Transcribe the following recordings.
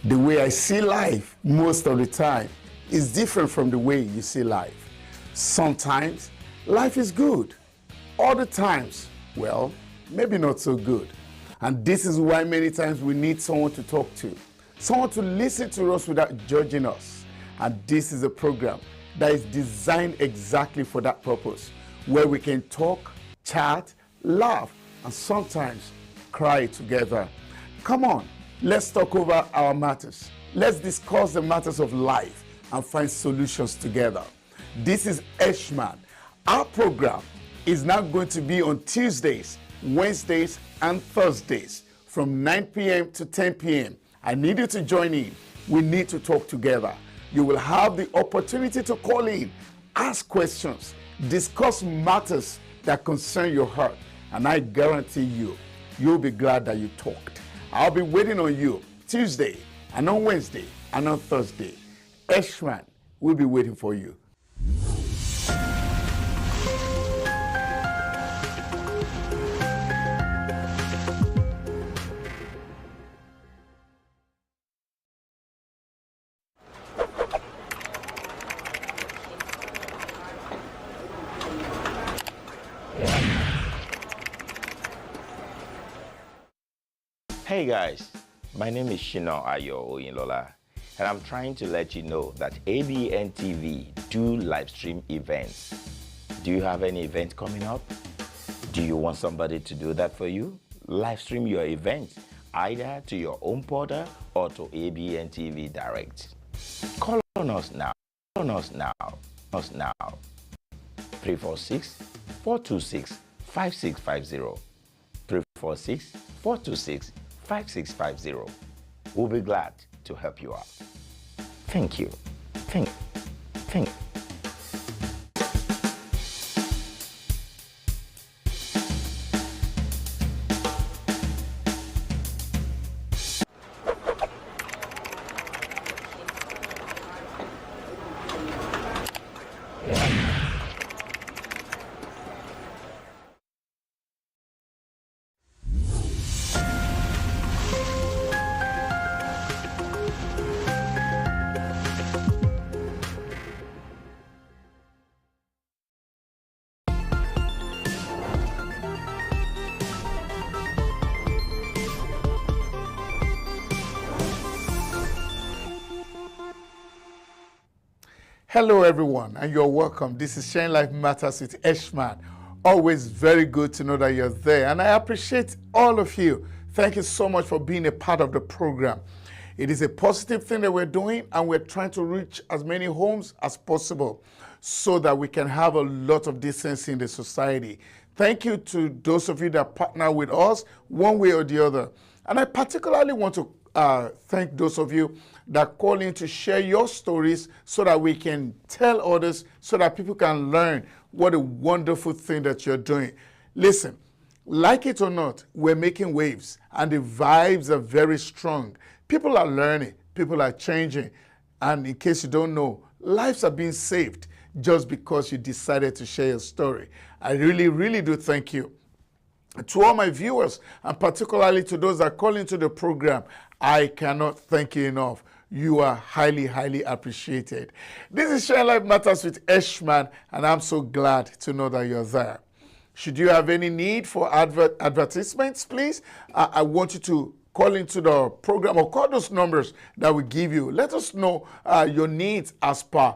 The way I see life most of the time is different from the way you see life. Sometimes life is good. Other times, well, maybe not so good. And this is why many times we need someone to talk to, someone to listen to us without judging us. And this is a program that is designed exactly for that purpose, where we can talk, chat, laugh, and sometimes cry together. Come on, let's talk over our matters. Let's discuss the matters of life and find solutions together. This is SHINA. Our program is now going to be on Tuesdays, Wednesdays, and Thursdays from 9 p.m. to 10 p.m. I need you to join in. We need to talk together. You will have the opportunity to call in, ask questions, discuss matters that concern your heart, and I guarantee you, you'll be glad that you talked. I'll be waiting on you Tuesday, and on Wednesday, and on Thursday. SHINA will be waiting for you. Hey guys, my name is SHINA OYINLOLA, and I'm trying to let you know that Abntv do live stream events. Do you have any event coming up? Do you want somebody to do that for you? Live stream your event either to your own portal or to Abntv Direct. Call on us now. 346-426-5650. 346-426-5650. We'll be glad to help you out. Thank you. Thank. Hello everyone, and you're welcome. This is Sharing Life Matters with SHINA. Always very good to know that you're there, and I appreciate all of you. Thank you so much for being a part of the program. It is a positive thing that we're doing, and we're trying to reach as many homes as possible so that we can have a lot of decency in the society. Thank you to those of you that partner with us one way or the other. And I particularly want to thank those of you that call in to share your stories so that we can tell others, so that people can learn what a wonderful thing that you're doing. Listen, like it or not, we're making waves, and the vibes are very strong. People are learning, people are changing, and in case you don't know, lives are being saved just because you decided to share your story. I really, really do thank you. To all my viewers, and particularly to those that call into the program, I cannot thank you enough. You are highly, highly appreciated. This is Sharing Life Matters with SHINA, and I'm so glad to know that you're there. Should you have any need for advertisements, please, I want you to call into the program or call those numbers that we give you. Let us know your needs as per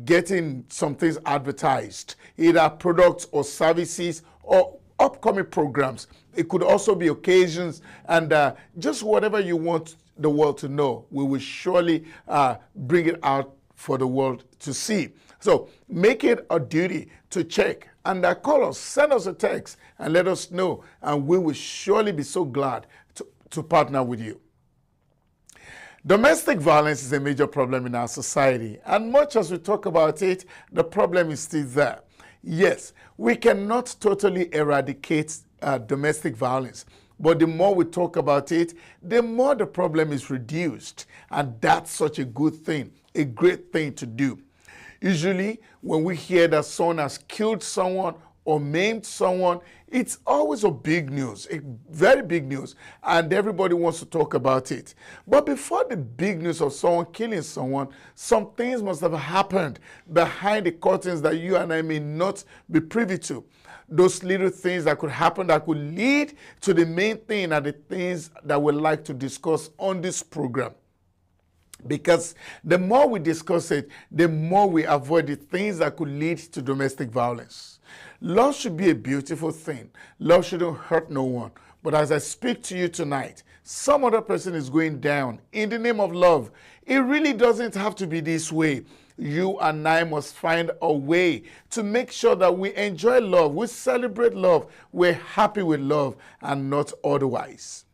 getting some things advertised, either products or services or upcoming programs. It could also be occasions, and just whatever you want the world to know, we will surely bring it out for the world to see. So make it a duty to check and call us, send us a text, and let us know, and we will surely be so glad to partner with you. Domestic violence is a major problem in our society, and much as we talk about it, the problem is still there. Yes, we cannot totally eradicate domestic violence, but the more we talk about it, the more the problem is reduced, and that's such a good thing, a great thing to do. Usually, when we hear that someone has killed someone or maimed someone, it's always a big news, a very big news, and everybody wants to talk about it. But before the big news of someone killing someone, some things must have happened behind the curtains that you and I may not be privy to. Those little things that could happen that could lead to the main thing and the things that we'd like to discuss on this program. Because the more we discuss it, the more we avoid the things that could lead to domestic violence. Love should be a beautiful thing. Love shouldn't hurt no one. But as I speak to you tonight, some other person is going down in the name of love. It really doesn't have to be this way. You and I must find a way to make sure that we enjoy love, we celebrate love, we're happy with love, and not otherwise.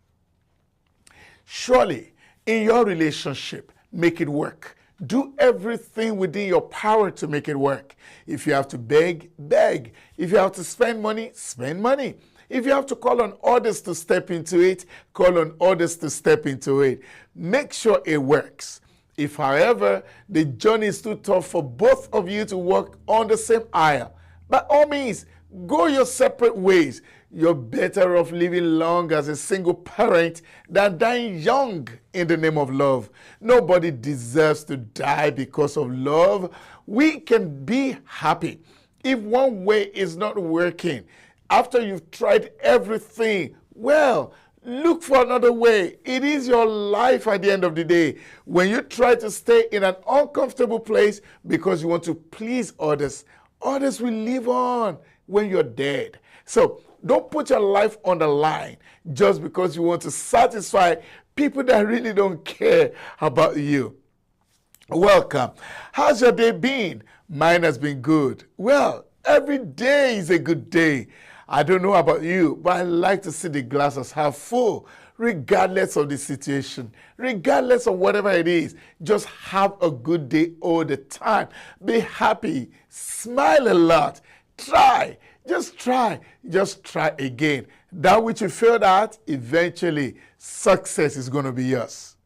Surely, in your relationship, make it work. Do everything within your power to make it work. If you have to beg, beg. If you have to spend money, spend money. If you have to call on others to step into it, call on others to step into it. Make sure it works. If, however, the journey is too tough for both of you to walk on the same aisle, by all means, go your separate ways. You're better off living long as a single parent than dying young in the name of love. Nobody deserves to die because of love. We can be happy. If one way is not working, after you've tried everything, well, look for another way. It is your life at the end of the day. When you try to stay in an uncomfortable place because you want to please others, others will live on when you're dead. So don't put your life on the line just because you want to satisfy people that really don't care about you. Welcome. How's your day been? Mine has been good. Well, every day is a good day. I don't know about you, but I like to see the glass as half full, regardless of the situation, regardless of whatever it is. Just have a good day all the time. Be happy. Smile a lot. Try. Just try again. That which you failed at, eventually success is going to be yours.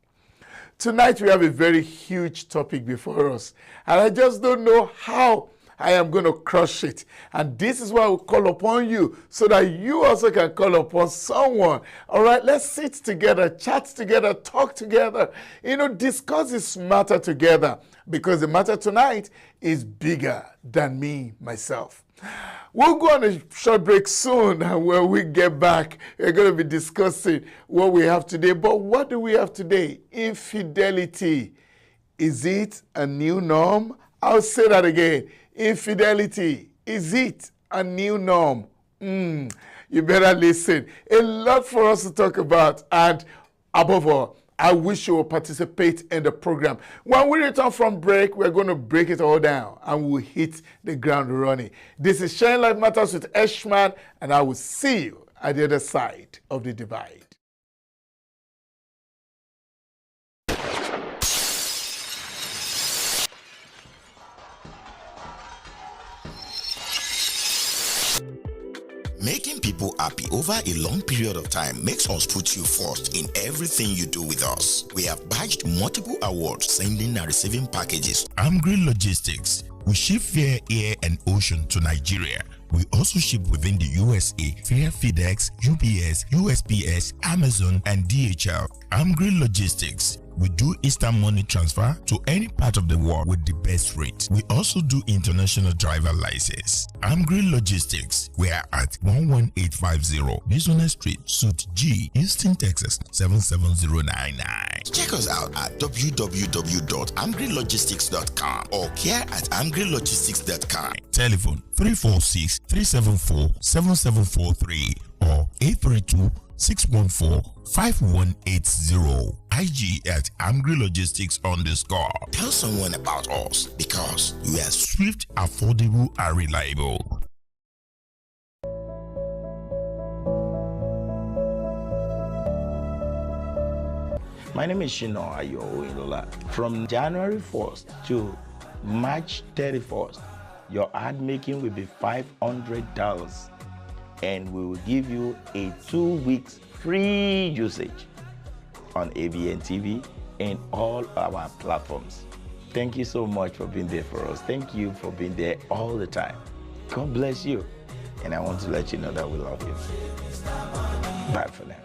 Tonight we have a very huge topic before us, and I just don't know how I am going to crush it. And this is why we call upon you, so that you also can call upon someone. All right, let's sit together, chat together, talk together, discuss this matter together, because the matter tonight is bigger than me, myself. We'll go on a short break soon, and when we get back, we're going to be discussing what we have today. But what do we have today? Infidelity. Is it a new norm? I'll say that again. Infidelity. Is it a new norm? You better listen. A lot for us to talk about, and above all, I wish you will participate in the program. When we return from break, we're going to break it all down and we'll hit the ground running. This is Sharing Life Matters with Eshman, and I will see you at the other side of the divide. Making people happy over a long period of time makes us put you first in everything you do with us. We have badged multiple awards, sending and receiving packages. Amgri Logistics. We ship via air and ocean to Nigeria. We also ship within the USA via FedEx, UPS, USPS, Amazon, and DHL. Amgri Logistics. We do instant money transfer to any part of the world with the best rate. We also do international driver license. Amgri Logistics. We are at 11850 Business Street, Suite G, Houston, Texas 77099. Check us out at www.amgrilogistics.com or care@amgrilogistics.com. Telephone 346-374-7743 or 832-614-5180. IG at Amgri Logistics _. Tell someone about us because we are Swift, affordable, and reliable. My name is SHINA OYINLOLA. From January 1st to March 31st, your ad making will be $500, and we will give you a 2 weeks free usage on Abntv and all our platforms. Thank you so much for being there for us. Thank you for being there all the time. God bless you. and I want to let you know that we love you. Bye for now.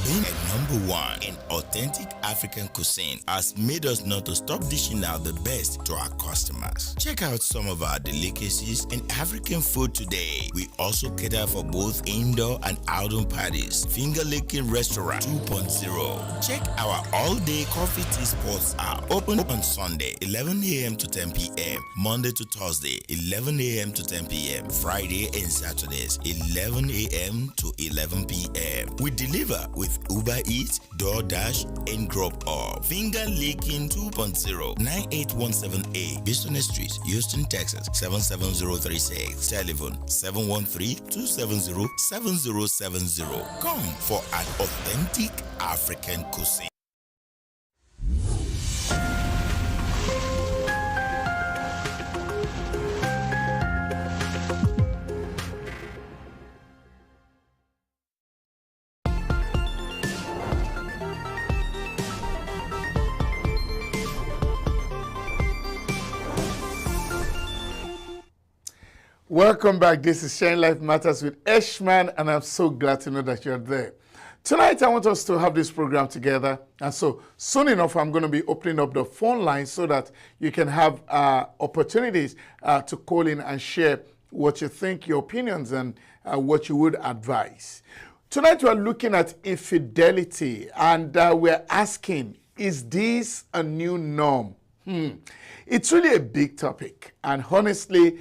Being a number one in authentic African cuisine has made us not to stop dishing out the best to our customers. Check out some of our delicacies in African food today. We also cater for both indoor and outdoor parties. Finger Licking Restaurant 2.0. Check our all-day coffee tea spots out. Open on Sunday, 11 a.m. to 10 p.m. Monday to Thursday, 11 a.m. to 10 p.m. Friday and Saturdays, 11 a.m. to 11 p.m. We deliver with Uber Eats, DoorDash, and Drop Off. Finger Licking 2.0, 98178 Business Street, Houston, Texas 77036. Telephone 713-270-7070. Come for an authentic African cuisine. Welcome back. This is Sharing Life Matters with Eshman, and I'm so glad to know that you're there. Tonight, I want us to have this program together, and so soon enough, I'm going to be opening up the phone line so that you can have opportunities to call in and share what you think, your opinions, and what you would advise. Tonight, we're looking at infidelity, and we're asking, is this a new norm? It's really a big topic, and honestly,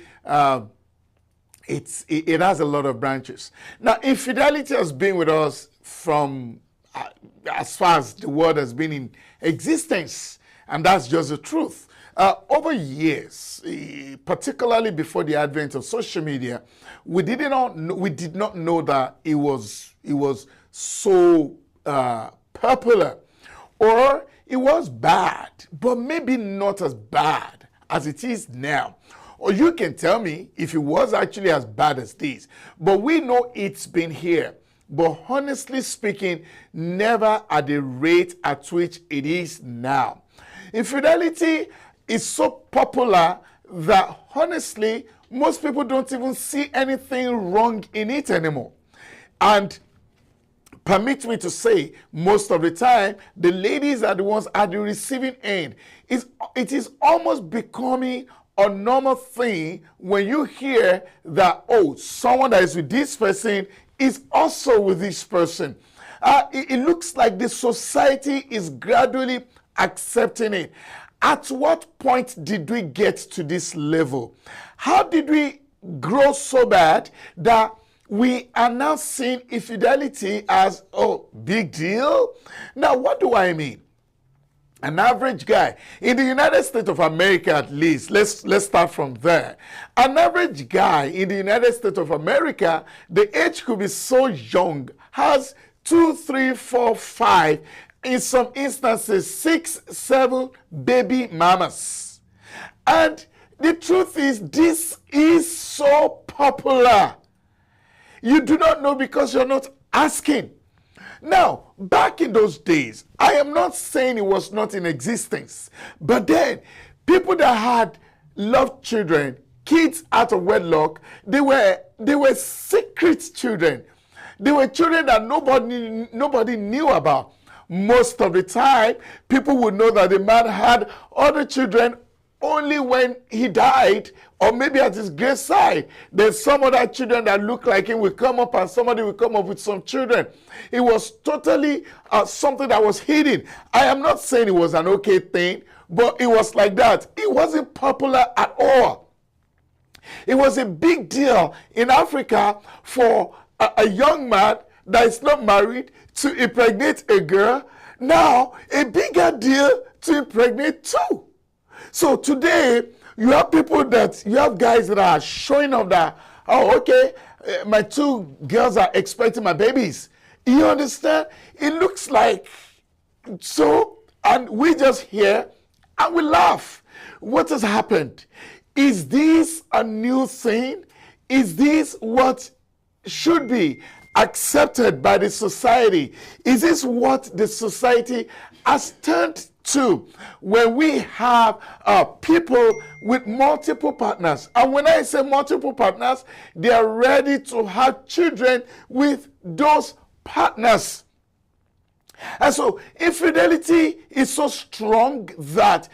it has a lot of branches. Now, infidelity has been with us from as far as the world has been in existence, and that's just the truth. Over years, particularly before the advent of social media, we did not know that it was so popular, or it was bad, but maybe not as bad as it is now. Or you can tell me if it was actually as bad as this. But we know it's been here. But honestly speaking, never at the rate at which it is now. Infidelity is so popular that honestly, most people don't even see anything wrong in it anymore. And permit me to say, most of the time, the ladies are the ones at the receiving end. It is almost becoming a normal thing when you hear that, oh, someone that is with this person is also with this person. It looks like the society is gradually accepting it. At what point did we get to this level? How did we grow so bad that we are now seeing infidelity as, oh, big deal? Now, what do I mean? An average guy in the United States of America, at least, let's start from there. An average guy in the United States of America, the age could be so young, has 2, 3, 4, 5, in some instances 6, 7 baby mamas. And the truth is, this is so popular. You do not know because you're not asking. Now, back in those days, I am not saying it was not in existence, but then people that had loved children, kids out of wedlock, they were secret children. They were children that nobody knew about. Most of the time, people would know that the man had other children only when he died, or maybe at his graveside. There's some other children that look like him will come up, and somebody will come up with some children. It was totally something that was hidden. I am not saying it was an okay thing, but it was like that. It wasn't popular at all. It was a big deal in Africa for a young man that is not married to impregnate a girl. Now, a bigger deal to impregnate two. So today, you have guys that are showing up that, oh, okay, my 2 girls are expecting my babies. You understand? It looks like so, and we just hear and we laugh. What has happened? Is this a new thing? Is this what should be? accepted by the society? Is this what the society has turned to when we have people with multiple partners? And when I say multiple partners, they are ready to have children with those partners. And so infidelity is so strong that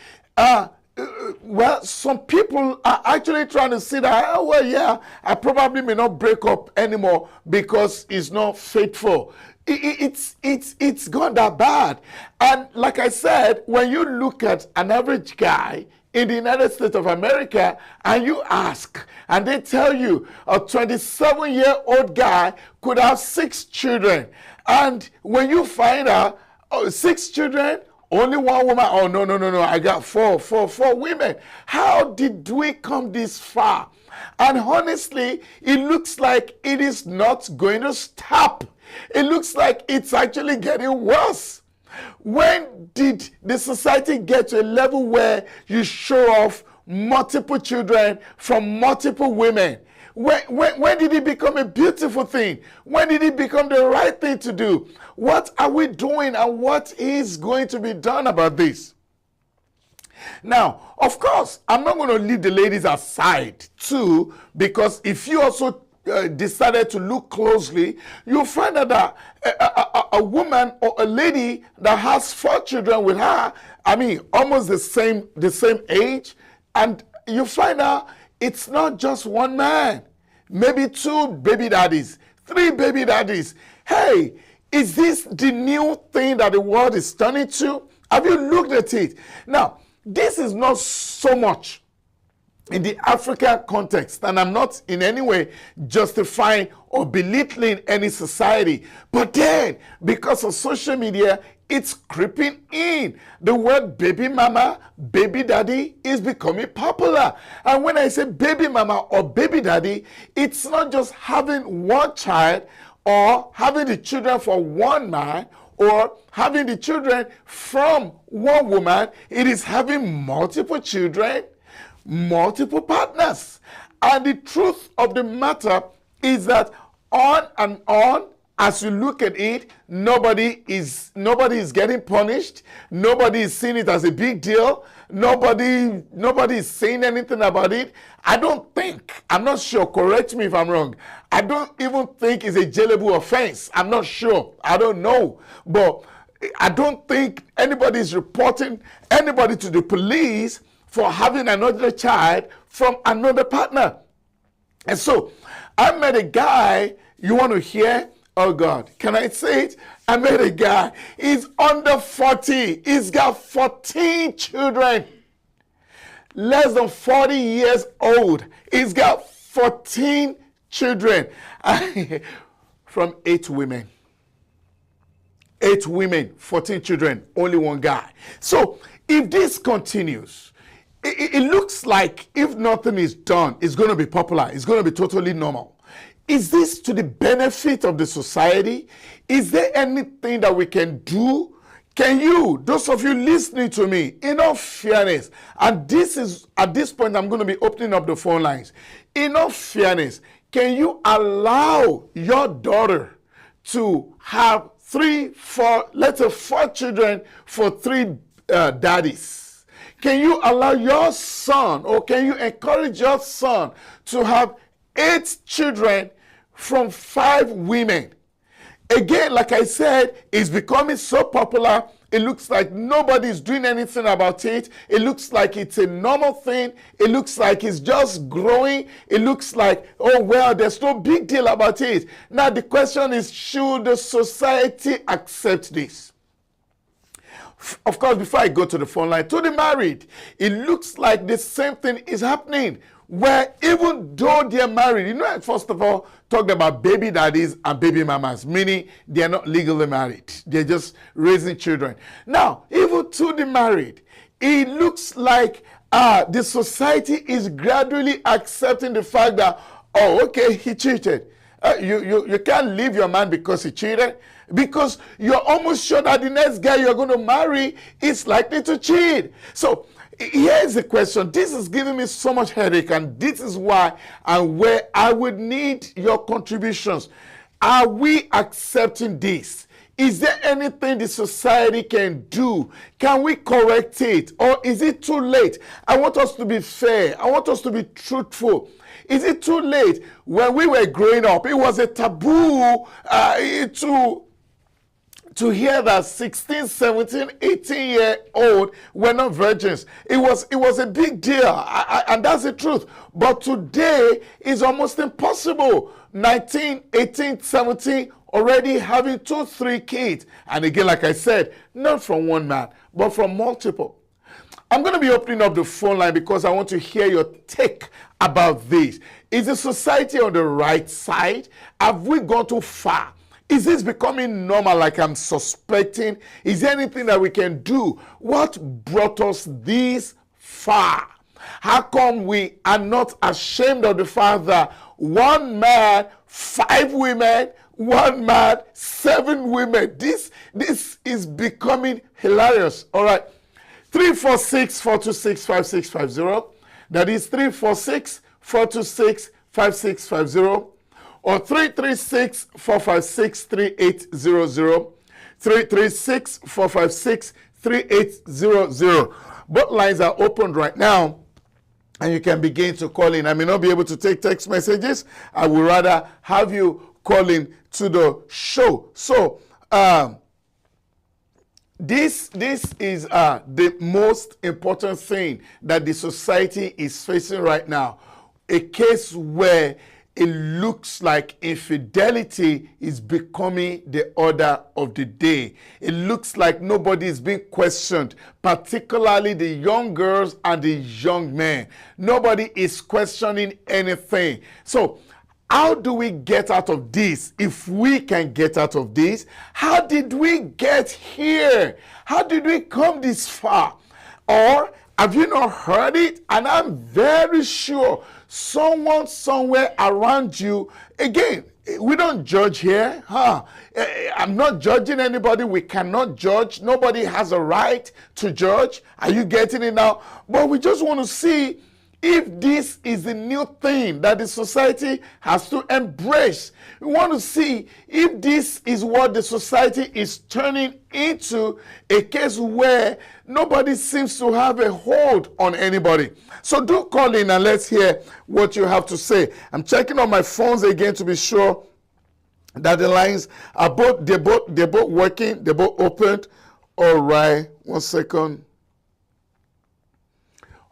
well, some people are actually trying to say that, oh, well, yeah, I probably may not break up anymore because it's not faithful. It's gone that bad. And like I said, when you look at an average guy in the United States of America and you ask, and they tell you a 27-year-old guy could have 6 children. And when you find out, 6 children, only 1 woman, oh, no, I got four women. How did we come this far? And honestly, it looks like it is not going to stop. It looks like it's actually getting worse. When did the society get to a level where you show off multiple children from multiple women? When did it become a beautiful thing? When did it become the right thing to do? What are we doing and what is going to be done about this? Now, of course, I'm not going to leave the ladies aside too, because if you also decided to look closely, you'll find out that a woman or a lady that has 4 children with her, I mean, almost the same age, and you find out it's not just one man, maybe 2 baby daddies, 3 baby daddies. Hey, is this the new thing that the world is turning to? Have you looked at it? Now, this is not so much in the African context, and I'm not in any way justifying or belittling any society, but then because of social media, it's creeping in. The word baby mama, baby daddy is becoming popular. And when I say baby mama or baby daddy, it's not just having one child or having the children for one man or having the children from one woman. It is having multiple children, multiple partners. And the truth of the matter is that on and on, as you look at it, nobody is getting punished. Nobody is seeing it as a big deal. Nobody is saying anything about it. I don't think, I'm not sure, correct me if I'm wrong, I don't even think it's a jailable offense. I'm not sure. I don't know. But I don't think anybody is reporting anybody to the police for having another child from another partner. And so I met a guy, you want to hear? Oh God, can I say it? I met a guy, he's under 40, he's got 14 children, less than 40 years old, he's got 14 children from 8 women. 8 women, 14 children, only one guy. So if this continues, it looks like if nothing is done, it's going to be popular, it's going to be totally normal. Is this to the benefit of the society? Is there anything that we can do? Can you, those of you listening to me, in all fairness, and this is, at this point, I'm going to be opening up the phone lines. In all fairness, can you allow your daughter to have 3, 4, let's say 4 children for 3 daddies? Can you allow your son, or can you encourage your son to have 8 children from 5 women? Again, like I said, it's becoming so popular. It looks like nobody's doing anything about it. It looks like it's a normal thing. It looks like it's just growing. It looks like, oh, well, there's no big deal about it. Now, the question is, should the society accept this? Of course, before I go to the phone line, to the married, it looks like the same thing is happening, where even though they're married, you know, I first of all talked about baby daddies and baby mamas, meaning they're not legally married. They're just raising children. Now, even to the married, it looks like the society is gradually accepting the fact that, oh, okay, he cheated. You can't leave your man because he cheated, because you're almost sure that the next guy you're going to marry is likely to cheat. So here's the question. This is giving me so much headache, and this is why and where I would need your contributions. Are we accepting this? Is there anything the society can do? Can we correct it? Or is it too late? I want us to be fair. I want us to be truthful. Is it too late? When we were growing up, it was a taboo to hear that 16, 17, 18-year-old were not virgins. It was a big deal, and that's the truth. But today, it's almost impossible. 19, 18, 17, already having 2, 3 kids. And again, like I said, not from one man, but from multiple. I'm going to be opening up the phone line because I want to hear your take about this. Is the society on the right side? Have we gone too far? Is this becoming normal like I'm suspecting? Is there anything that we can do? What brought us this far? How come we are not ashamed of the fact that one man, 5 women, one man, 7 women? This is becoming hilarious. All right. 346-426-5650. That is 346-426-5650. Or 336-456-3800. 336-456-3800. Both lines are opened right now, and you can begin to call in. I may not be able to take text messages. I would rather have you call in to the show. So, this is the most important thing that the society is facing right now. A case where it looks like infidelity is becoming the order of the day. It looks like nobody is being questioned, particularly the young girls and the young men. Nobody is questioning anything. So, how do we get out of this? If we can get out of this, how did we get here? How did we come this far? Or have you not heard it? And I'm very sure someone somewhere around you, again, we don't judge here. I'm not judging anybody. We cannot judge. Nobody has a right to judge. Are you getting it now? But we just want to see if this is the new thing that the society has to embrace. We want to see if this is what the society is turning into, a case where nobody seems to have a hold on anybody. So do call in and let's hear what you have to say. I'm checking on my phones again to be sure that the lines are they're both working, they're both opened. All right, 1 second.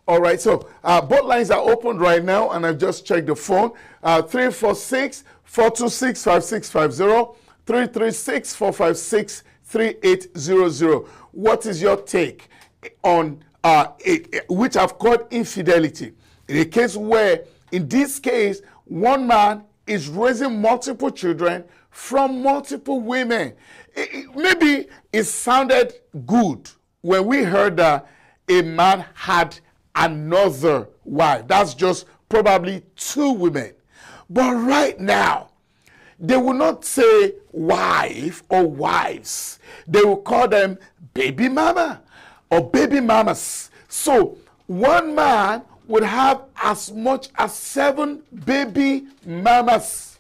All right, so both lines are open right now, and I've just checked the phone. 346-426-5650, 336-456-3800. What is your take on which I've called infidelity? In a case where, in this case, one man is raising multiple children from multiple women. Maybe it sounded good when we heard that a man had another wife. That's just probably 2 women. But right now, they will not say wife or wives. They will call them baby mama or baby mamas. So one man would have as much as 7 baby mamas,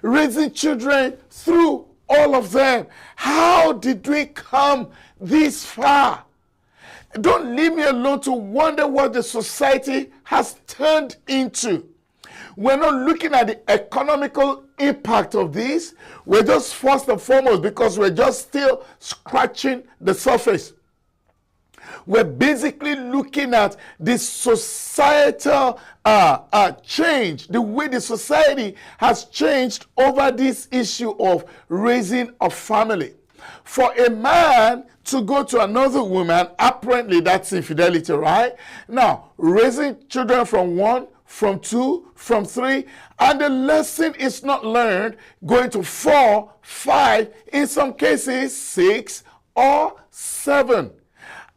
raising children through all of them. How did we come this far? Don't leave me alone to wonder what the society has turned into. We're not looking at the economical impact of this. We're just first and foremost, because we're just still scratching the surface. We're basically looking at the societal change, the way the society has changed over this issue of raising a family. For a man to go to another woman, apparently that's infidelity, right? Now, raising children from 1, from 2, from 3, and the lesson is not learned, going to 4, 5, in some cases 6 or 7.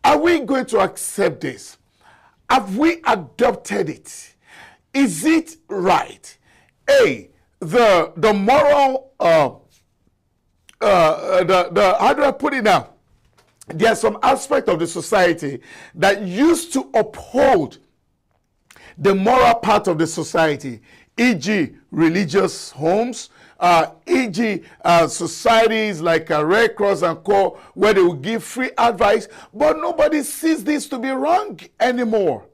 Are we going to accept this? Have we adopted it? Is it right? The moral, how do I put it now? There are some aspects of the society that used to uphold the moral part of the society, e.g. religious homes, e.g., societies like Red Cross and Co., where they will give free advice, but nobody sees this to be wrong anymore.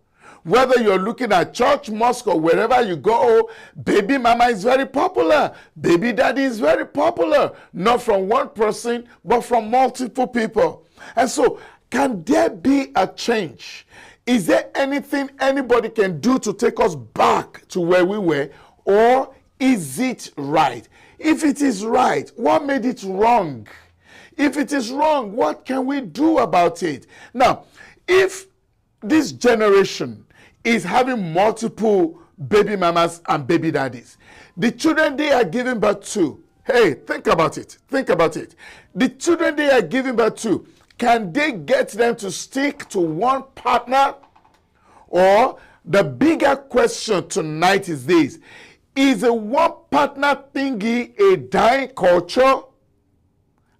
Whether you're looking at church, mosque, or wherever you go, baby mama is very popular. Baby daddy is very popular. Not from one person, but from multiple people. And so, can there be a change? Is there anything anybody can do to take us back to where we were? Or is it right? If it is right, what made it wrong? If it is wrong, what can we do about it? Now, if this generation is having multiple baby mamas and baby daddies, the children they are giving birth to, hey, think about it. Think about it. The children they are giving birth to, can they get them to stick to one partner? Or the bigger question tonight is this: is a one partner thingy a dying culture?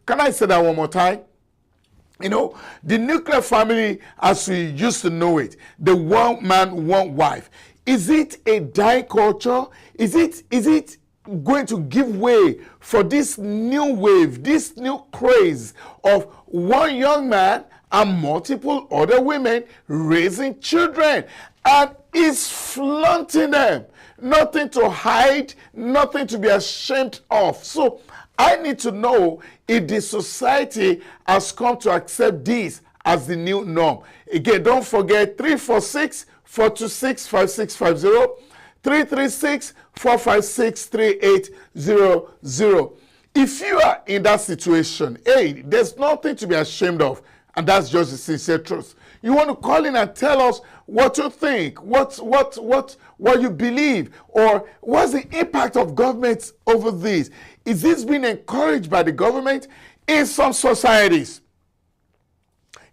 Can I say that one more time? You know, the nuclear family as we used to know it, the one man, one wife, is it a dying culture? Is it going to give way for this new wave, this new craze of one young man and multiple other women raising children, and is flaunting them? Nothing to hide, nothing to be ashamed of. So I need to know if the society has come to accept this as the new norm. Again, don't forget 346-426-5650, 336-456-3800. If you are in that situation, hey, there's nothing to be ashamed of, and that's just the sincere truth. You want to call in and tell us what you think, what you believe, or what's the impact of government over this? Is this being encouraged by the government? In some societies,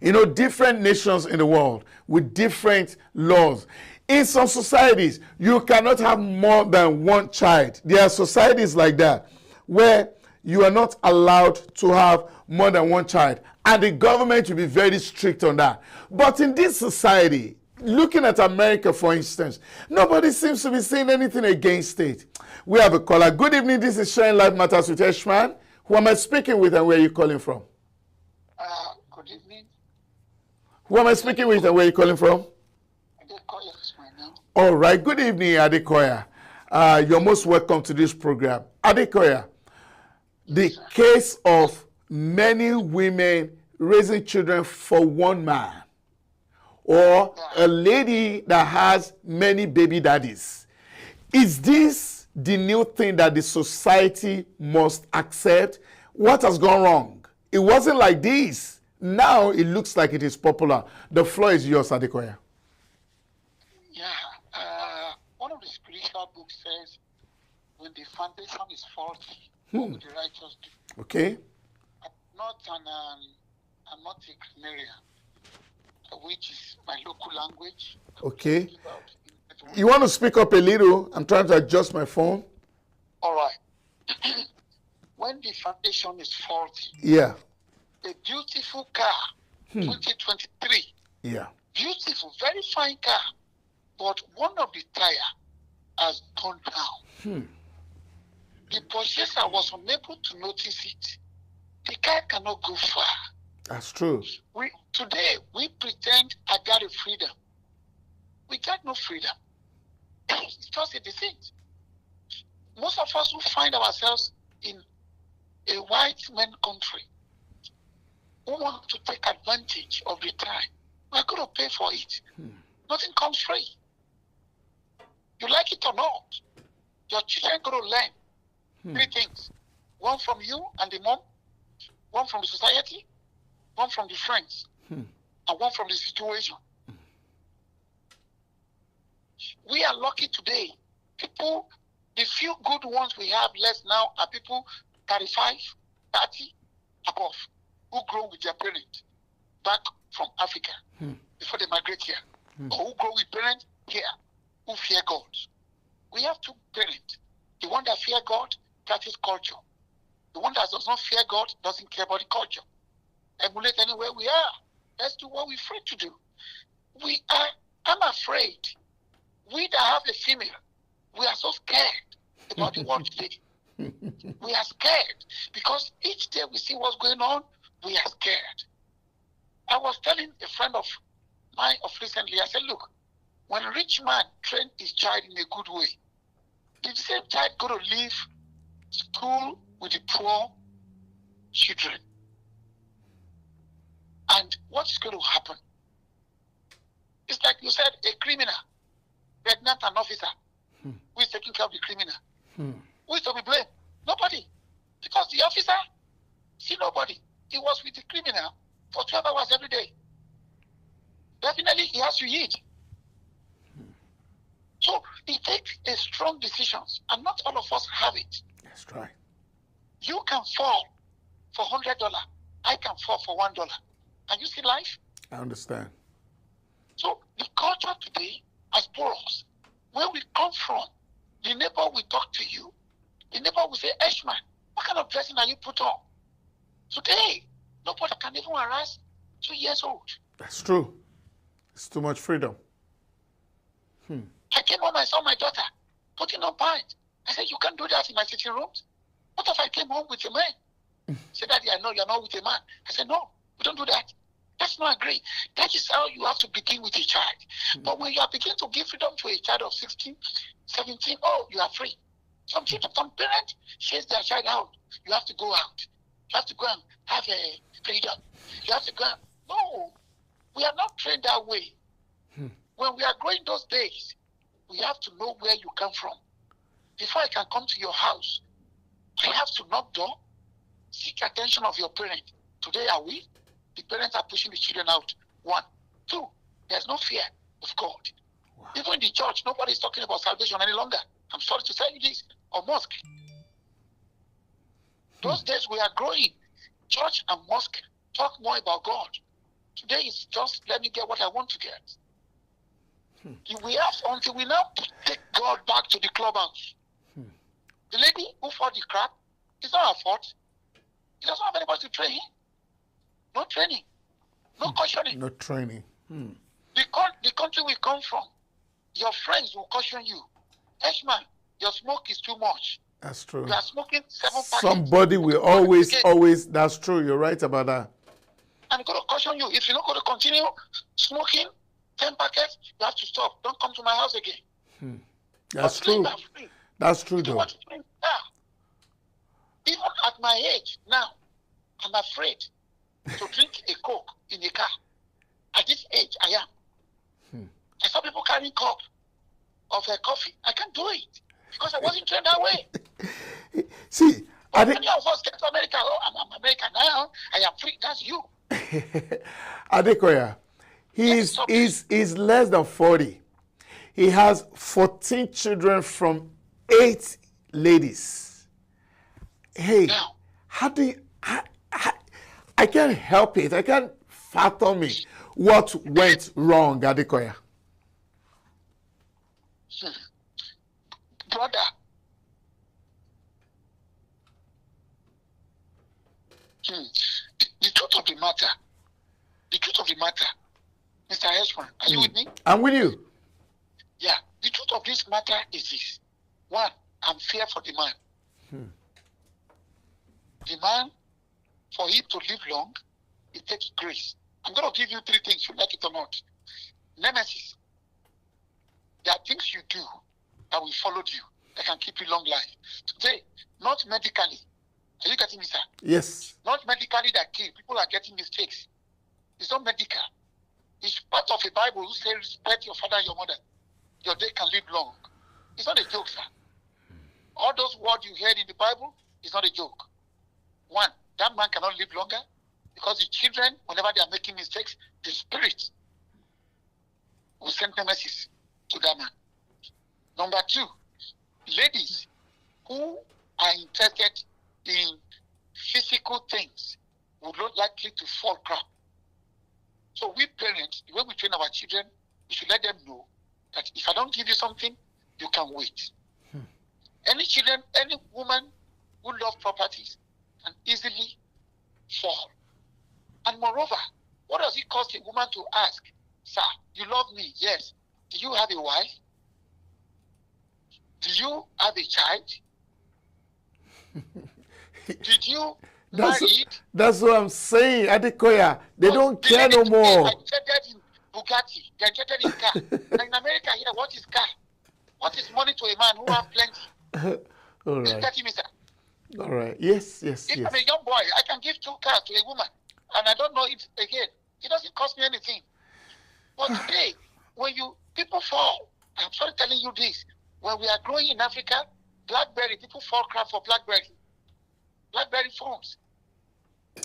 you know, different nations in the world with different laws. In some societies, you cannot have more than one child. There are societies like that where you are not allowed to have more than one child, and the government will be very strict on that. But in this society, looking at America, for instance, nobody seems to be saying anything against it. We have a caller. Good evening. This is Sharing Life Matters with Eshman. Who am I speaking with and where are you calling from? Good evening. Who am I speaking with and where are you calling from? Adekoya is my name. All right. Good evening, Adekoya. You're most welcome to this program. Adekoya, the case of many women raising children for one man, or a lady that has many baby daddies. Is this the new thing that the society must accept? What has gone wrong? It wasn't like this. Now it looks like it is popular. The floor is yours, Adekoya. Yeah. One of the spiritual books says, when the foundation is faulty, what will the righteous do? Okay. I'm not a grammarian, which is my local language. Okay. You want to speak up a little? I'm trying to adjust my phone. All right. When the foundation is faulty, Yeah. a beautiful car, 2023, Yeah. beautiful, very fine car, but one of the tire has gone down. The purchaser was unable to notice it. The car cannot go far. That's true. Today, we pretend I got a freedom. We got no freedom. It's just a deceit. Most of us who find ourselves in a white man country who want to take advantage of the time, we're going to pay for it. Nothing comes free. You like it or not, your children going to learn three things. One from you and the mom, one from the society, one from the friends, and one from the situation. We are lucky today. People, the few good ones we have less now are people 35, 30, above, who grow with their parents back from Africa before they migrate here, or who grow with parents here who fear God. We have two parents. The one that fear God practice culture. The one that does not fear God doesn't care about the culture. Emulate anywhere we are. Let's do what we're afraid to do. I'm afraid. We that have a female, we are so scared about the world today. We are scared because each day we see what's going on, we are scared. I was telling a friend of mine of recently, I said, look, when a rich man trained his child in a good way, did the same child go to leave school with the poor children? And what's going to happen? It's like you said, a criminal, pregnant an officer. Who is taking care of the criminal? Who is to be blamed? Nobody. Because the officer, see nobody. He was with the criminal for 12 hours every day. Definitely he has to eat. So he takes a strong decisions, and not all of us have it. That's right. You can fall for $100. I can fall for $1. Can you see life? I understand. So the culture today has porous. Where we come from, the neighbor will talk to you. The neighbor will say, Eshman, what kind of dressing are you put on? Today, nobody can even harass 2 years old. That's true. It's too much freedom. I came home, I saw my daughter putting on pants. I said, you can't do that in my sitting rooms. What if I came home with a man? He said, Daddy, I know you're not with a man. I said, no, we don't do that. Let's not agree. That is how you have to begin with a child. But when you are beginning to give freedom to a child of 16, 17, oh, you are free. Some parents chase their child out. You have to go out. You have to go and have a freedom. You have to go and... No, we are not trained that way. When we are growing those days, we have to know where you come from. Before I can come to your house, I have to knock door, seek attention of your parent. Today, are we? The parents are pushing the children out. 1. 2, there's no fear of God. Wow. Even in the church, nobody is talking about salvation any longer. I'm sorry to tell you this. Or mosque. Those days we are growing. Church and mosque talk more about God. Today it's just let me get what I want to get. We have until we now take God back to the clubhouse. The lady who fought the crap, it's not her fault. He doesn't have anybody to train him. No training. No cautioning. No training. The country we come from, your friends will caution you. Eshman, your smoke is too much. That's true. You are smoking 7 packets. Somebody will always, that's true. You're right about that. I'm going to caution you. If you're not going to continue smoking 10 packets, you have to stop. Don't come to my house again. That's true. That's true, though. Even at my age now, I'm afraid to drink a Coke in a car. At this age, I am. I saw people carrying cup of a coffee. I can't do it because I wasn't trained that way. See, many of us get to America. Oh, I'm American now. I am free. That's you. Adekoya, he's less than 40. He has 14 children from 8 ladies. Hey, now, how do you... I can't help it. I can't fathom it. What went wrong, Adekoya? Brother, the truth of the matter, Mr. Eshman, are you with me? I'm with you. Yeah, the truth of this matter is this. 1, I'm fear for the man. The man, for him to live long, it takes grace. I'm going to give you 3 things, you like it or not. Nemesis. There are things you do that will follow you, that can keep you long life. Today, not medically. Are you getting me, sir? Yes. Not medically that kill. People are getting mistakes. It's not medical. It's part of a Bible who says respect your father and your mother. Your day can live long. It's not a joke, sir. All those words you heard in the Bible is not a joke. 1, that man cannot live longer because the children, whenever they are making mistakes, the spirit will send nemesis to that man. Number 2, ladies who are interested in physical things would not likely to fall crap. So we parents, the way we train our children, we should let them know that if I don't give you something, you can wait. Any children, any woman who loves properties can easily fall. And moreover, what does it cost a woman to ask, sir, you love me? Yes. Do you have a wife? Do you have a child? Did you marry it? That's what I'm saying, Adekoya. They don't care no more. I traded in Bugatti. They traded in car. And in America here, what is car? What is money to a man who have plenty? All Is right. that me, sir? All right. Yes. If I'm a young boy, I can give 2 cars to a woman, and I don't know it again. It doesn't cost me anything. But today, when people fall, I'm sorry telling you this, when we are growing in Africa, BlackBerry, people fall crap for BlackBerry phones.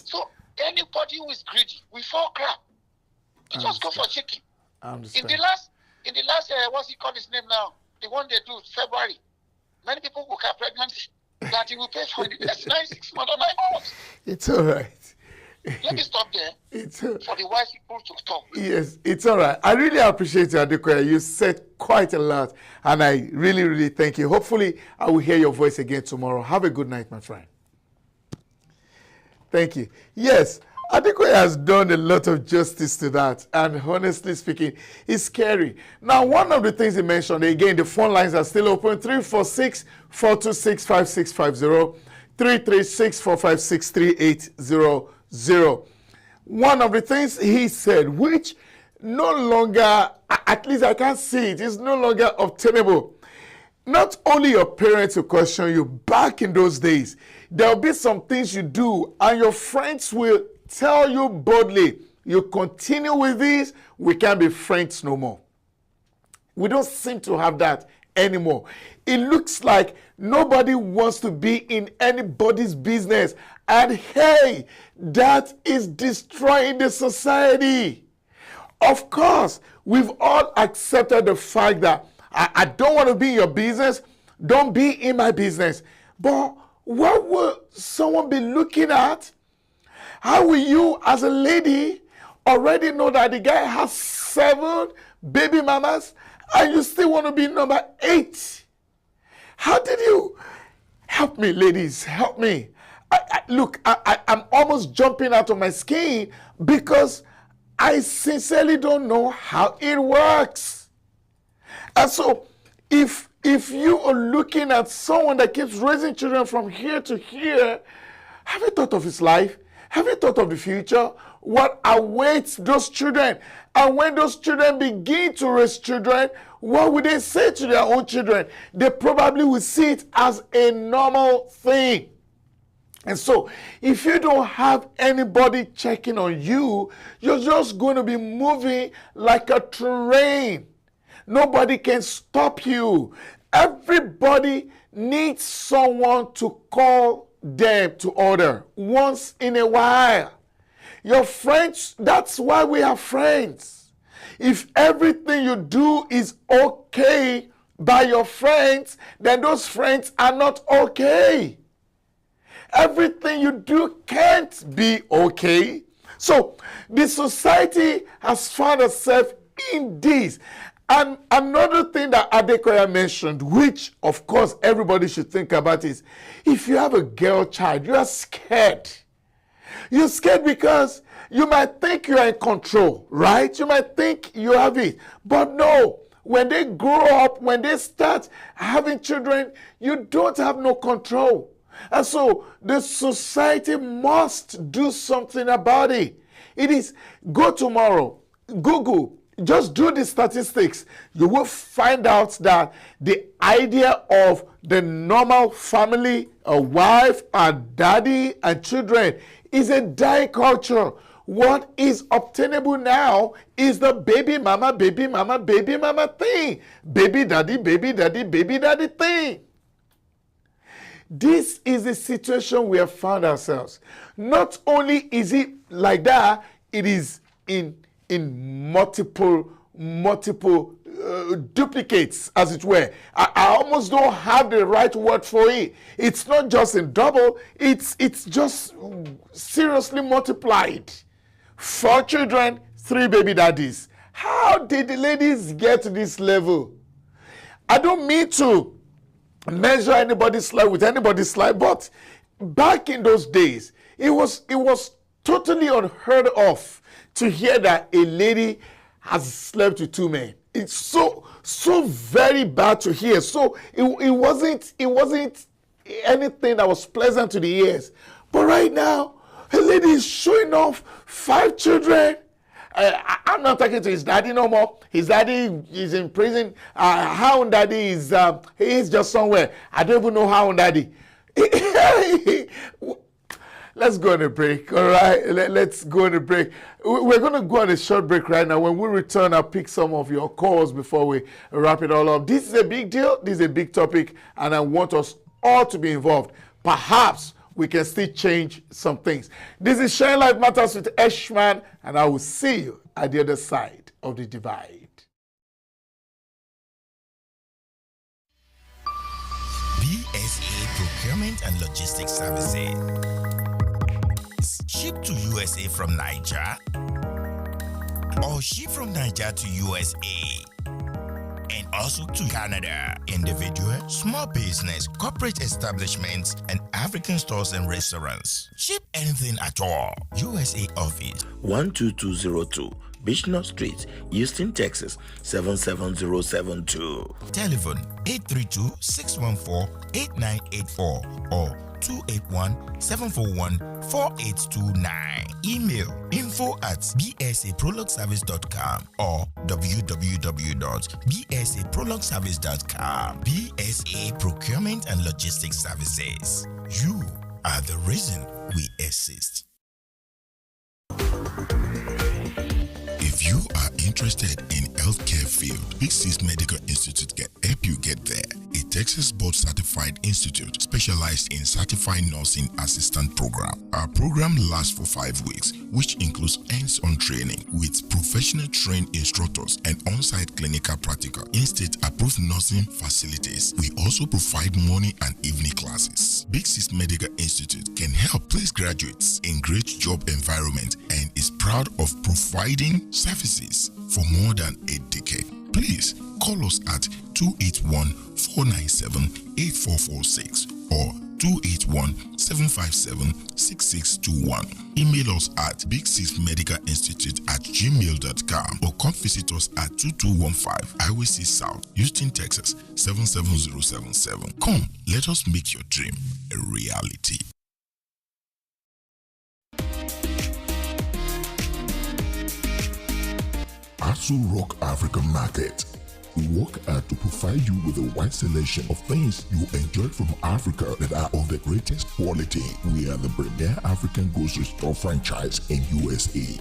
So anybody who is greedy, we fall crap. You just go for chicken. I understand. In the last, what's he called his name now? The one they do, February. Many people will have pregnancy that he will pay for the next 6 months or 9 months. It's all right. Let me stop there for the wise people to talk. Yes, it's all right. I really appreciate you, Adekoya. You said quite a lot, and I really, really thank you. Hopefully, I will hear your voice again tomorrow. Have a good night, my friend. Thank you. Yes, Adekoya has done a lot of justice to that, and honestly speaking, it's scary. Now, one of the things he mentioned, again, the phone lines are still open, 346-426-5650, 336-456-3800. One of the things he said, which no longer, at least I can't see it, is no longer obtainable. Not only your parents will question you, back in those days, there'll be some things you do, and your friends will tell you boldly, you continue with this, we can't be friends no more. We don't seem to have that anymore. It looks like nobody wants to be in anybody's business. And hey, that is destroying the society. Of course, we've all accepted the fact that I don't want to be in your business. Don't be in my business. But what will someone be looking at? How will you, as a lady, already know that the guy has 7 baby mamas and you still want to be number 8? How did you? Help me, ladies, help me. Look, I'm almost jumping out of my skin because I sincerely don't know how it works. And so, if you are looking at someone that keeps raising children from here to here, have you thought of his life? Have you thought of the future? What awaits those children? And when those children begin to raise children, what would they say to their own children? They probably will see it as a normal thing. And so, if you don't have anybody checking on you, you're just going to be moving like a train. Nobody can stop you. Everybody needs someone to call them to order once in a while. Your friends, that's why we are friends. If everything you do is okay by your friends, then those friends are not okay. Everything you do can't be okay. So the society has found itself in this. And another thing that Adekoya mentioned, which of course everybody should think about, is if you have a girl child, you are scared. You're scared because you might think you are in control, right? You might think you have it. But no, when they grow up, when they start having children, you don't have no control. And so the society must do something about it. It is, go tomorrow, Google, just do the statistics. You will find out that the idea of the normal family, a wife, a daddy, and children is a dying culture. What is obtainable now is the baby mama, baby mama, baby mama thing. Baby daddy, baby daddy, baby daddy thing. This is the situation we have found ourselves. Not only is it like that, it is in multiple duplicates, as it were. I almost don't have the right word for it. It's not just in double, it's just seriously multiplied. 4 children, 3 baby daddies. How did the ladies get to this level? I don't mean to measure anybody's life with anybody's life, but back in those days, it was totally unheard of to hear that a lady has slept with 2 men. It's so very bad to hear. So it wasn't anything that was pleasant to the ears. But right now, a lady is showing off 5 children. I'm not talking to his daddy no more. His daddy is in prison. Hound daddy is he is just somewhere. I don't even know Hound daddy. Let's go on a break, all right? Let's go on a break. We're going to go on a short break right now. When we return, I'll pick some of your calls before we wrap it all up. This is a big deal. This is a big topic, and I want us all to be involved. Perhaps we can still change some things. This is Shine Life Matters with Eshman, and I will see you at the other side of the divide. BSA Procurement and Logistics Services. Ship to USA from Niger, or ship from Niger to USA, and also to Canada. Individual, small business, corporate establishments, and African stores and restaurants. Ship anything at all. USA office 12202 Bishop Street, Houston, Texas 77072. Telephone 832-614-8984 or 281-741-4829. Email info@bsaprologservice.com or www.bsaprologservice.com. BSA Procurement and Logistics Services. You are the reason we exist. If you are interested in healthcare field, Big Sis Medical Institute can help you get there. A Texas board certified institute specialized in certified nursing assistant program. Our program lasts for 5 weeks, which includes hands-on training with professional trained instructors and on-site clinical practical in-state approved nursing facilities. We also provide morning and evening classes. Big Sis Medical Institute can help place graduates in great job environment and is proud of providing services for more than a decade. Please call us at 281-497-8446 or 281-757-6621. Email us at bigsismedicalinstitute@gmail.com or come visit us at 2215 Highway 6 South, Houston, Texas 77077. Come, let us make your dream a reality. Asu Rock African Market. We work hard to provide you with a wide selection of things you enjoy from Africa that are of the greatest quality. We are the premier African grocery store franchise in USA.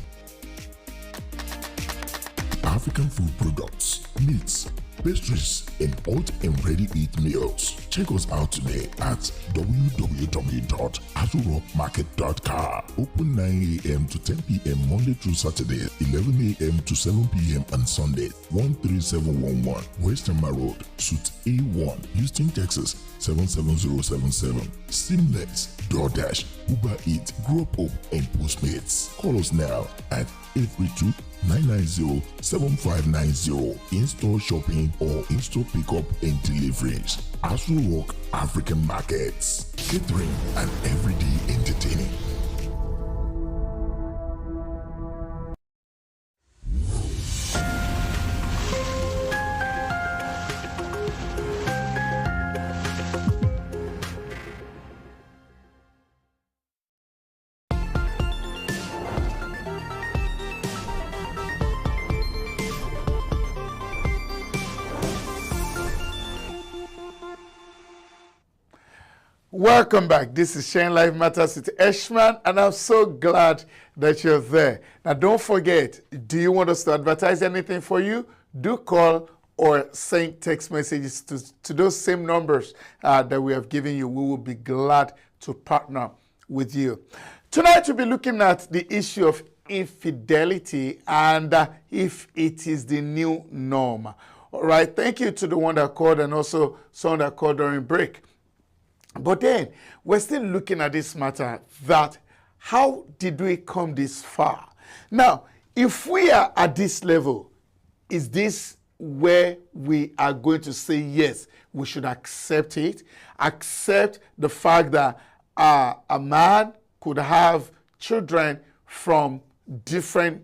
African food products, meats, pastries, and hot and ready-to-eat meals. Check us out today at www.azurrockmarket.com. Open 9 a.m. to 10 p.m. Monday through Saturday, 11 a.m. to 7 p.m. on Sunday. 13711 Westerner Road, Suite A1, Houston, Texas 77077. Seamless, DoorDash, Uber Eats, Grubhub, and Postmates. Call us now at 832-990-7590. In-store shopping or in-store pickup and deliveries. Asu Rock African Markets. Catering and everyday entertaining. Welcome back. This is Shine Life Matters with Eshman, and I'm so glad that you're there. Now, don't forget, do you want us to advertise anything for you? Do call or send text messages to those same numbers that we have given you. We will be glad to partner with you. Tonight, we'll be looking at the issue of infidelity and if it is the new norm. All right. Thank you to the one that called and also someone that called during break. But then, we're still looking at this matter that how did we come this far? Now, if we are at this level, is this where we are going to say, yes, we should accept it? Accept the fact that a man could have children from different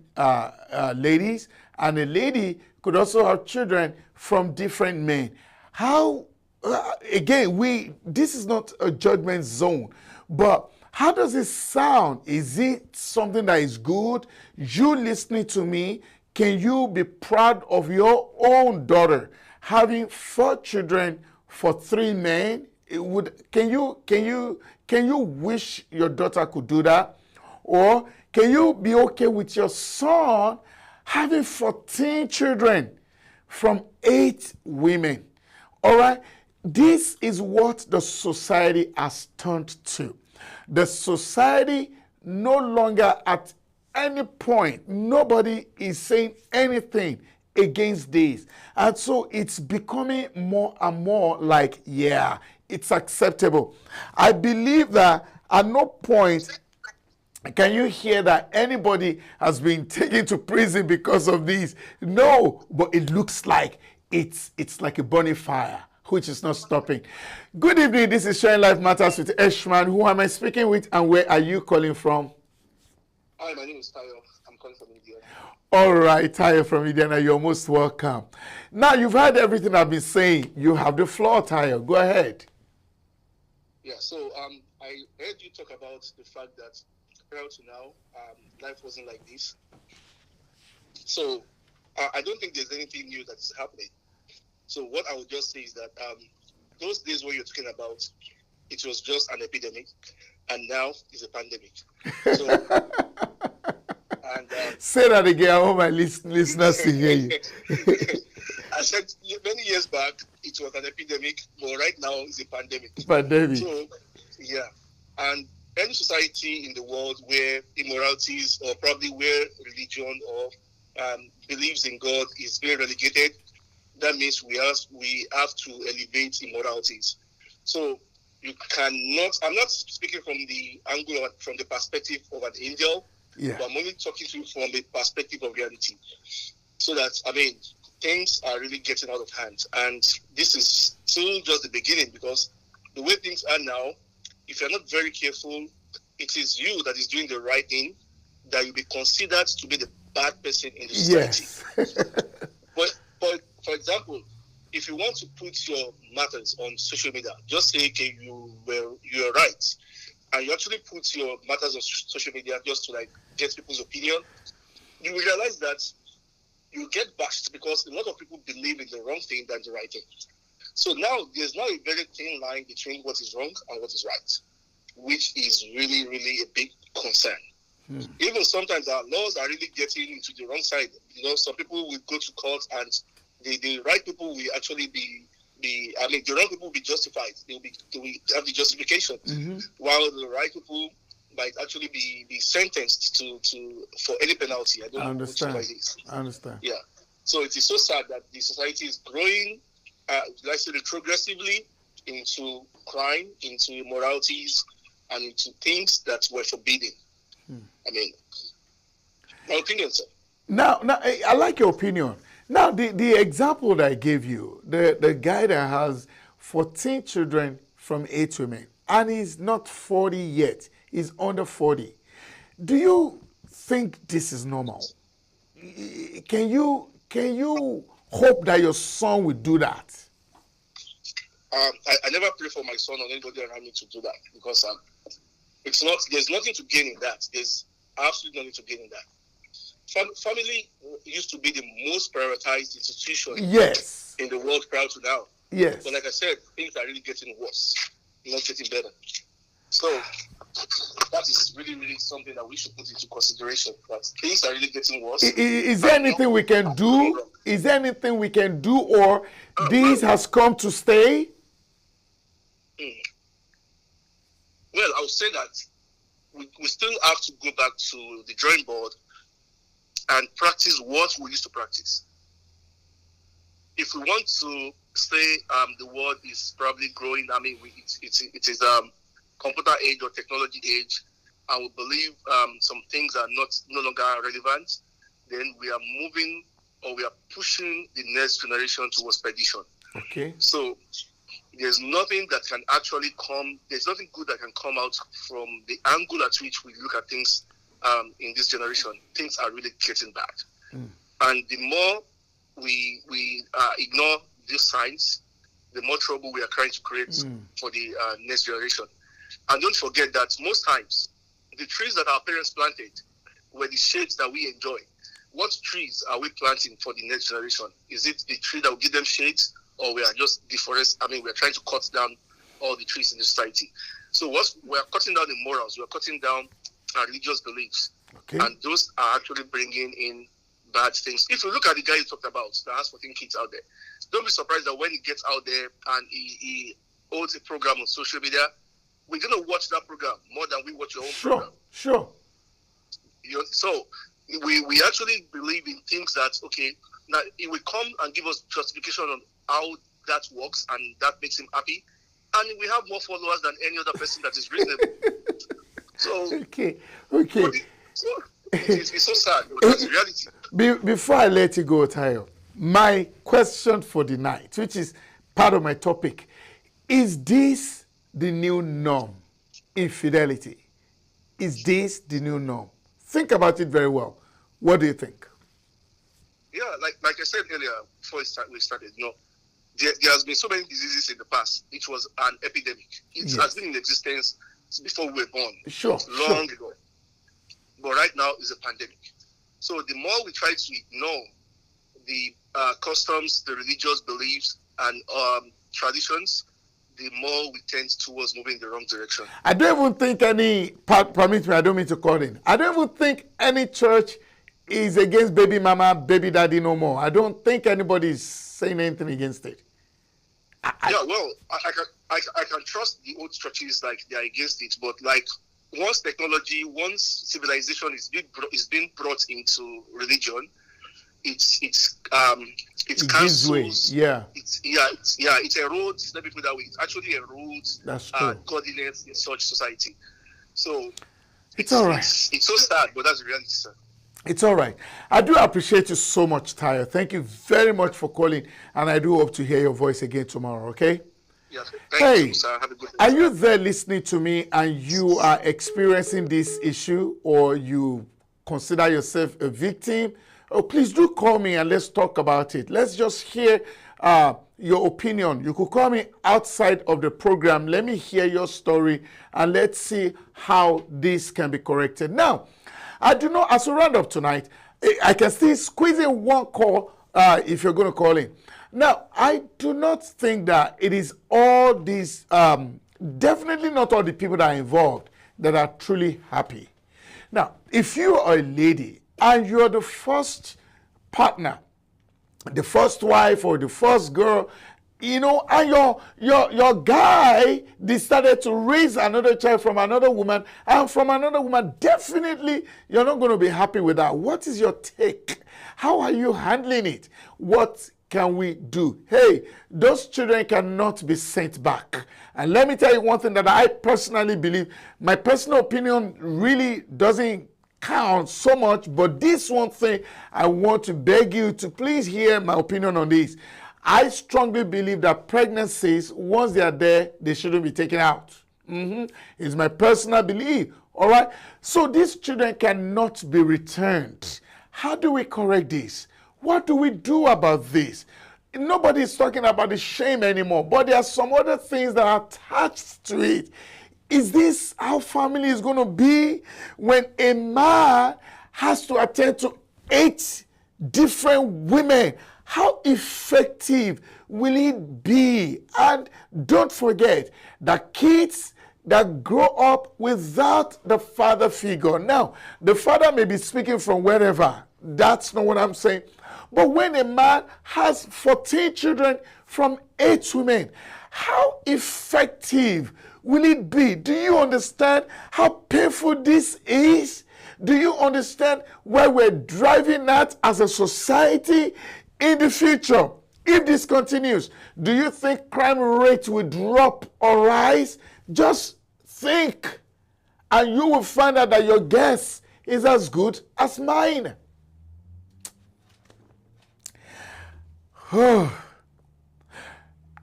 ladies, and a lady could also have children from different men. How again, this is not a judgment zone, but how does it sound? Is it something that is good? You listening to me, can you be proud of your own daughter having 4 children for 3 men? Can you wish your daughter could do that? Or can you be okay with your son having 14 children from 8 women? All right? This is what the society has turned to. The society no longer at any point, nobody is saying anything against this. And so it's becoming more and more like, yeah, it's acceptable. I believe that at no point can you hear that anybody has been taken to prison because of this. No, but it looks like it's like a burning fire, which is not stopping. Good evening, this is Sharing Life Matters with Eshman. Who am I speaking with and where are you calling from? Hi, my name is Tayo. I'm calling from India. All right, Tayo from Indiana, you're most welcome. Now, you've heard everything I've been saying. You have the floor, Tayo. Go ahead. Yeah, so I heard you talk about the fact that prior to now, life wasn't like this. So I don't think there's anything new that's happening. So what I would just say is that those days where you're talking about, it was just an epidemic, and now it's a pandemic. So, and, say that again. I want my listeners to hear you. I said many years back, it was an epidemic, but right now it's a pandemic. Pandemic. So, yeah. And any society in the world where immoralities or probably where religion or beliefs in God is very relegated, that means we have to elevate immoralities. So you cannot, I'm not speaking from the angle, from the perspective of an angel, yeah, but I'm only talking to you from the perspective of reality. So that, things are really getting out of hand. And this is still just the beginning, because the way things are now, if you're not very careful, it is you that is doing the right thing that you'll be considered to be the bad person in the society. Yes. But for example, if you want to put your matters on social media, just say, okay, you're right, and you actually put your matters on social media just to get people's opinion, you will realize that you get bashed because a lot of people believe in the wrong thing than the right thing. So now there's now a very thin line between what is wrong and what is right, which is really, really a big concern. Even sometimes our laws are really getting into the wrong side. Some people will go to court and the right people will actually the wrong people will be justified. They will have the justification, while the right people might actually be sentenced for any penalty. I don't know which one it is. I understand. Yeah. So it is so sad that the society is growing, retrogressively into crime, into immoralities, and into things that were forbidden. My opinion, sir. Now, I like your opinion. Now, the example that I gave you, the guy that has 14 children from 8 women, and he's not 40 yet, he's under 40. Do you think this is normal? Can you hope that your son will do that? I never pray for my son or anybody around me to do that, because there's nothing to gain in that. There's absolutely nothing to gain in that. Family used to be the most prioritized institution in the world prior to now. Yes. But like I said, things are really getting worse, not getting better. So that is really, really something that we should put into consideration, that things are really getting worse. Is there anything we can do? Is there anything we can do, or this has come to stay? Well, I would say that we still have to go back to the drawing board and practice what we used to practice. If we want to say the world is probably growing, it is computer age or technology age, and we believe some things are no longer relevant, then we are moving, or we are pushing the next generation towards perdition. Okay. So there's nothing that can actually there's nothing good that can come out from the angle at which we look at things in this generation. Things are really getting bad. And the more we ignore these signs, the more trouble we are trying to create for the next generation. And don't forget that most times, the trees that our parents planted were the shades that we enjoy. What trees are we planting for the next generation? Is it the tree that will give them shades, or we are just we're trying to cut down all the trees in the society. So we're cutting down the morals, we're cutting down our religious beliefs. Okay. And those are actually bringing in bad things. If you look at the guy you talked about that has 14 kids out there, don't be surprised that when he gets out there and he holds a program on social media, we're going to watch that program more than we watch your own program. Sure. So we actually believe in things that, okay, now he will come and give us justification on how that works, and that makes him happy. And we have more followers than any other person that is reasonable. So, okay. It's so sad, but that's the reality. Before I let you go, Tayo, my question for the night, which is part of my topic, is this the new norm? Infidelity. Is this the new norm? Think about it very well. What do you think? Yeah, like I said earlier, before we started, there has been so many diseases in the past. It was an epidemic. It has been in existence before we were born. Long ago. But right now is a pandemic. So the more we try to ignore the customs, the religious beliefs, and traditions, the more we tend towards moving in the wrong direction. I don't even think permit me, I don't mean to call in. I don't even think any church is against baby mama, baby daddy no more. I don't think anybody is saying anything against it. I can trust the old churches, like they are against it, but like once civilization is being brought into religion, it cancels. It erodes. Let me put it that way. It actually erodes godliness in such society. So it's all right. It's so sad, but that's the reality, sir. It's all right. I do appreciate you so much, Tayo. Thank you very much for calling, and I do hope to hear your voice again tomorrow, okay? Yes. Thank you, sir. Have a good day. Are you there listening to me and you are experiencing this issue, or you consider yourself a victim? Oh, please do call me and let's talk about it. Let's just hear your opinion. You could call me outside of the program. Let me hear your story and let's see how this can be corrected. Now, I do not, as we round up tonight, I can still squeeze in one call if you're going to call in. Now, I do not think that it is all these, definitely not all the people that are involved that are truly happy. Now, if you are a lady and you're the first partner, the first wife or the first girl, and your guy decided to raise another child from another woman, and from another woman, definitely you're not going to be happy with that. What is your take? How are you handling it? What can we do? Hey, those children cannot be sent back. And let me tell you one thing that I personally believe. My personal opinion really doesn't count so much, but this one thing I want to beg you to please hear my opinion on this. I strongly believe that pregnancies, once they are there, they shouldn't be taken out. It's my personal belief. All right. So these children cannot be returned. How do we correct this? What do we do about this? Nobody is talking about the shame anymore, but there are some other things that are attached to it. Is this how family is going to be when a man has to attend to 8 different women? How effective will it be? And don't forget that kids that grow up without the father figure. Now, the father may be speaking from wherever. That's not what I'm saying. But when a man has 14 children from 8 women, how effective will it be? Do you understand how painful this is? Do you understand where we're driving at as a society in the future? If this continues, do you think crime rate will drop or rise? Just think, and you will find out that your guess is as good as mine.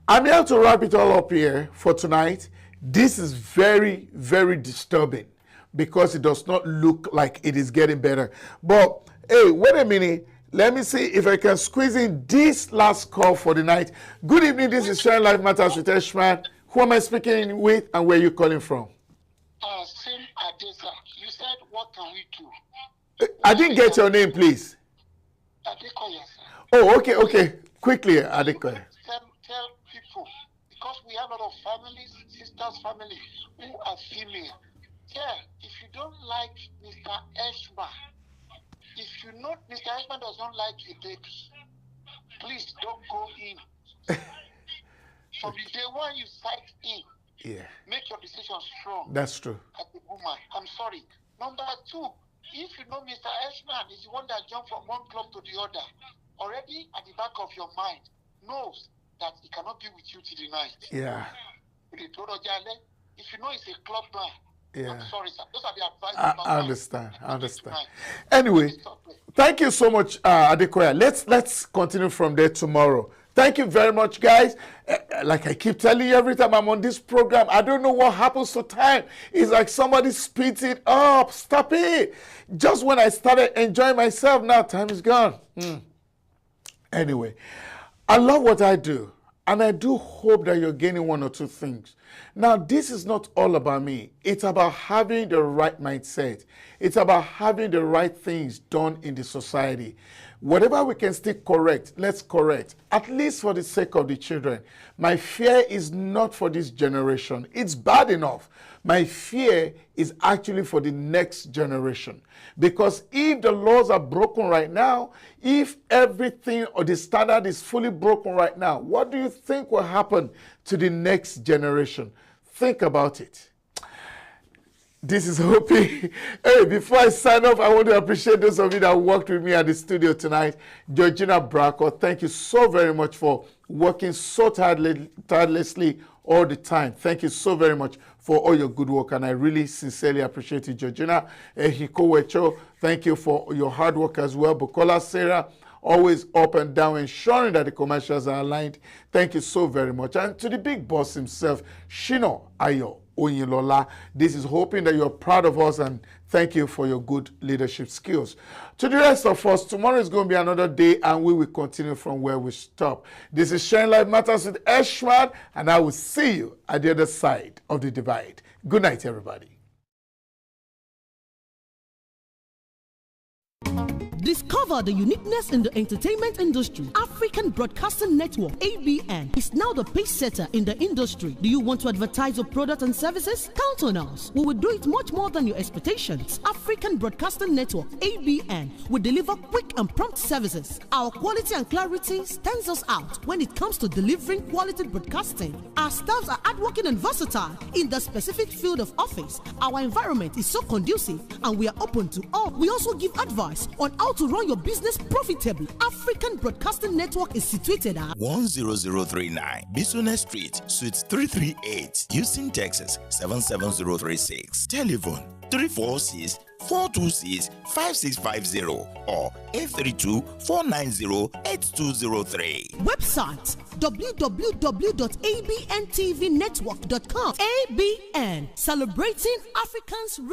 I'm here to wrap it all up here for tonight. This is very, very disturbing because it does not look like it is getting better. But hey, wait a minute. Let me see if I can squeeze in this last call for the night. Good evening, this is Sharing Life Matters with Eshman. Who am I speaking with and where are you calling from? Sim Adesa. You said, what can we do? I didn't get your name, please. Adekoya, sir. Oh, okay. Quickly, Adekoya. Tell people, because we have a lot of families, sisters' family, who are female. Yeah, if you don't like Mr. Eshman, if you know Mr. Eshman does not like a baby, please don't go in. From the day one you sight in, make your decision strong. That's true. As a woman, I'm sorry. Number two, if you know Mr. Eshman is the one that jumped from one club to the other, already at the back of your mind knows that he cannot be with you till the night. Yeah. If you know it's a club man, yeah. I'm sorry, sir. Those are the advice. I understand. Anyway, thank you so much, Adekoya. Let's continue from there tomorrow. Thank you very much, guys. Like I keep telling you every time I'm on this program, I don't know what happens to time. It's like somebody speeds it up. Stop it. Just when I started enjoying myself, now time is gone. Anyway, I love what I do. And I do hope that you're gaining one or two things. Now, this is not all about me. It's about having the right mindset. It's about having the right things done in the society. Whatever we can still correct, let's correct, at least for the sake of the children. My fear is not for this generation. It's bad enough. My fear is actually for the next generation. Because if the laws are broken right now, if everything or the standard is fully broken right now, what do you think will happen to the next generation? Think about it. This is Hopi. Hey, before I sign off, I want to appreciate those of you that worked with me at the studio tonight. Georgina Bracco, thank you so very much for working so tirelessly all the time. Thank you so very much for all your good work, and I really sincerely appreciate it, Georgina. Ehiko Wecho, thank you for your hard work as well. Bukola Sarah, always up and down, ensuring that the commercials are aligned. Thank you so very much. And to the big boss himself, SHINA OYINLOLA, this is hoping that you're proud of us, and thank you for your good leadership skills. To the rest of us, tomorrow is going to be another day, and we will continue from where we stop. This is Sharing Life Matters with Eshman, and I will see you at the other side of the divide. Good night, everybody. Discover the uniqueness in the entertainment industry. African Broadcasting Network, ABN, is now the pace setter in the industry. Do you want to advertise your product and services? Count on us. We will do it much more than your expectations. African Broadcasting Network, ABN, will deliver quick and prompt services. Our quality and clarity stands us out when it comes to delivering quality broadcasting. Our staffs are hardworking and versatile in the specific field of office. Our environment is so conducive, and we are open to all. We also give advice on how to run your business profitably. African Broadcasting Network is situated at 10039 Business Street, Suite 338, Houston, Texas 77036. Telephone 346-426-5650 or 832-490-8203. Website www.abntvnetwork.com. ABN, celebrating Africans.